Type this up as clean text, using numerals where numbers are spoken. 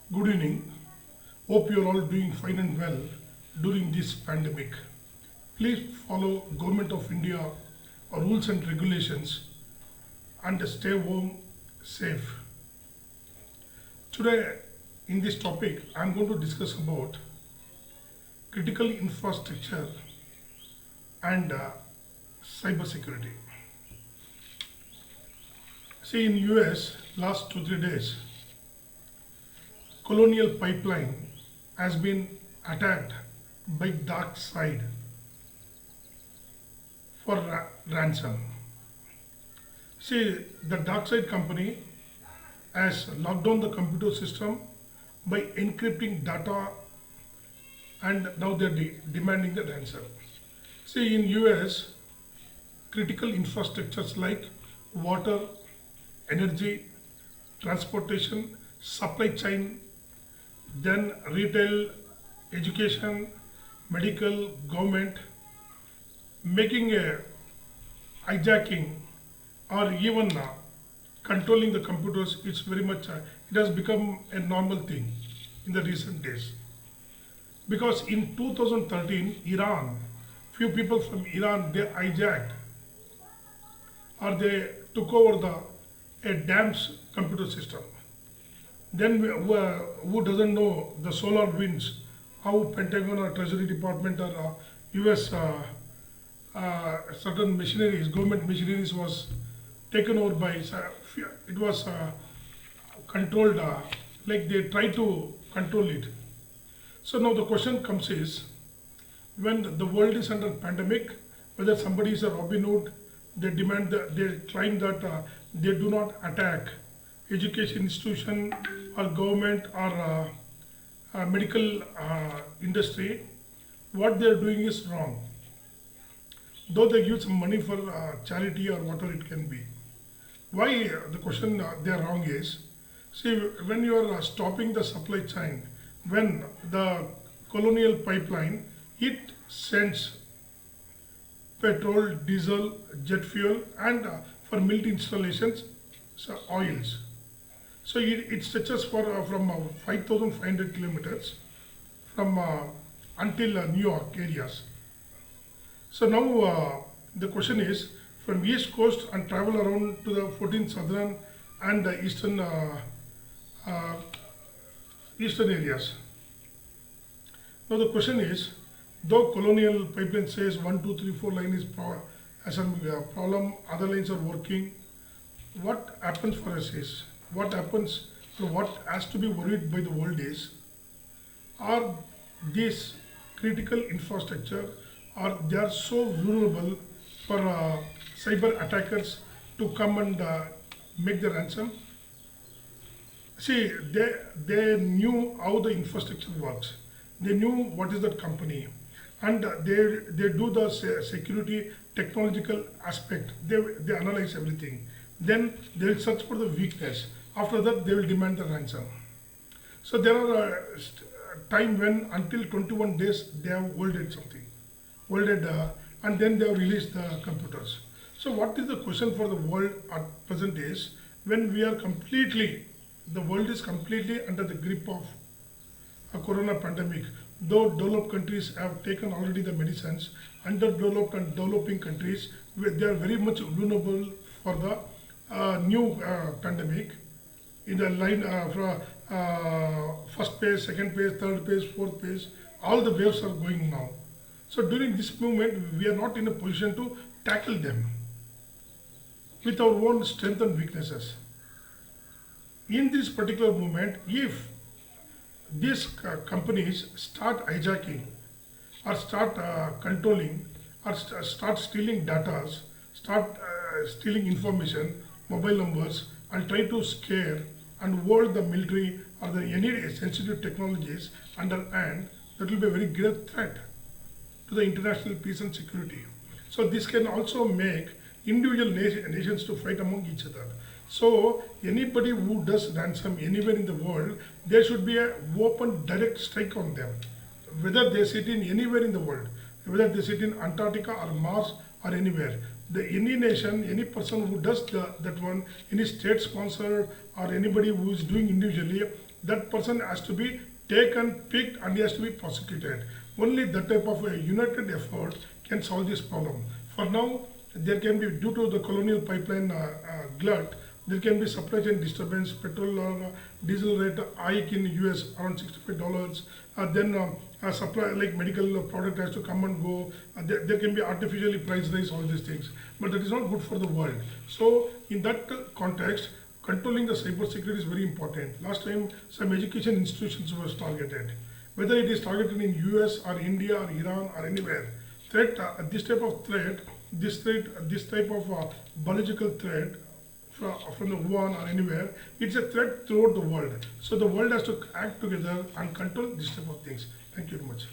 Good evening. Hope you're all doing fine and well during this pandemic. Please follow Government of India rules and regulations and stay home safe. Today in this topic I'm going to discuss about critical infrastructure and cyber security. See in US last 2 3 days Colonial Pipeline has been attacked by dark side for ransom. See, the dark side company has locked down the computer system by encrypting data, and now they're demanding the ransom. See, in US, critical infrastructures like water, energy, transportation, supply chain, then retail, education, medical, government, making a hijacking or even controlling the computers, it's very much it has become a normal thing in the recent days. Because in 2013 Iran, few people from Iran, they hijacked or they took over the a dam's computer system. Then who doesn't know the solar winds, how Pentagon or Treasury Department or US certain machineries, government machineries was taken over by, it was controlled, like they try to control it. So now the question comes is, when the world is under pandemic, whether somebody is a Robin Hood, they demand that, they claim that they do not attack education institution or government or medical industry. What they are doing is wrong. Though they give some money for charity or whatever it can be. Why the question they are wrong is, see, when you are stopping the supply chain, when the Colonial Pipeline, it sends petrol, diesel, jet fuel, and for military installations, so oils. So it stretches for from 5,500 kilometers from until New York areas. So now the question is, from east coast and travel around to the 14 southern and uh, eastern areas. Now the question is, though Colonial Pipeline says 1, 2, 3, 4 line is has a problem, other lines are working, what happens for us is, what happens, so what has to be worried by the world is, are these critical infrastructure, or they are so vulnerable for cyber attackers to come and make the ransom. See, they knew how the infrastructure works. They knew what is that company, and they do the security technological aspect. They analyze everything. Then they will search for the weakness. After that, they will demand the ransom. So there are time when until 21 days they have holded something, holded, and then they have released the computers. So what is the question for the world at present is, when we are completely, the world is completely under the grip of a corona pandemic, though developed countries have taken already the medicines, underdeveloped and developing countries, they are very much vulnerable for the new pandemic. In the line from first phase, second phase, third phase, fourth phase, all the waves are going now. So during this movement, we are not in a position to tackle them with our own strengths and weaknesses. In this particular movement, if these companies start hijacking or start controlling or start stealing data, start stealing information, mobile numbers, and try to scare and hold the military or the any sensitive technologies under hand, that will be a very great threat to the international peace and security. So this can also make individual nations to fight among each other. So anybody who does ransom anywhere in the world, there should be a open direct strike on them, whether they sit in anywhere in the world, whether they sit in Antarctica or Mars or anywhere. any nation, any person who does that one, any state sponsor or anybody who is doing individually, that person has to be taken, picked, and he has to be prosecuted. Only that type of a united effort can solve this problem. For now, there can be, due to the colonial pipeline glut, there can be supply chain disturbance, petrol or diesel rate hike in US around $65. Then supply, like medical product has to come and go. There can be artificially price rise, all these things. But that is not good for the world. So in that context, controlling the cyber security is very important. Last time some education institutions was targeted. Whether it is targeted in US or India or Iran or anywhere, threat, this type of threat, this type of biological threat from the Wuhan or anywhere, it's a threat throughout the world. So the world has to act together and control this type of things. Thank you very much.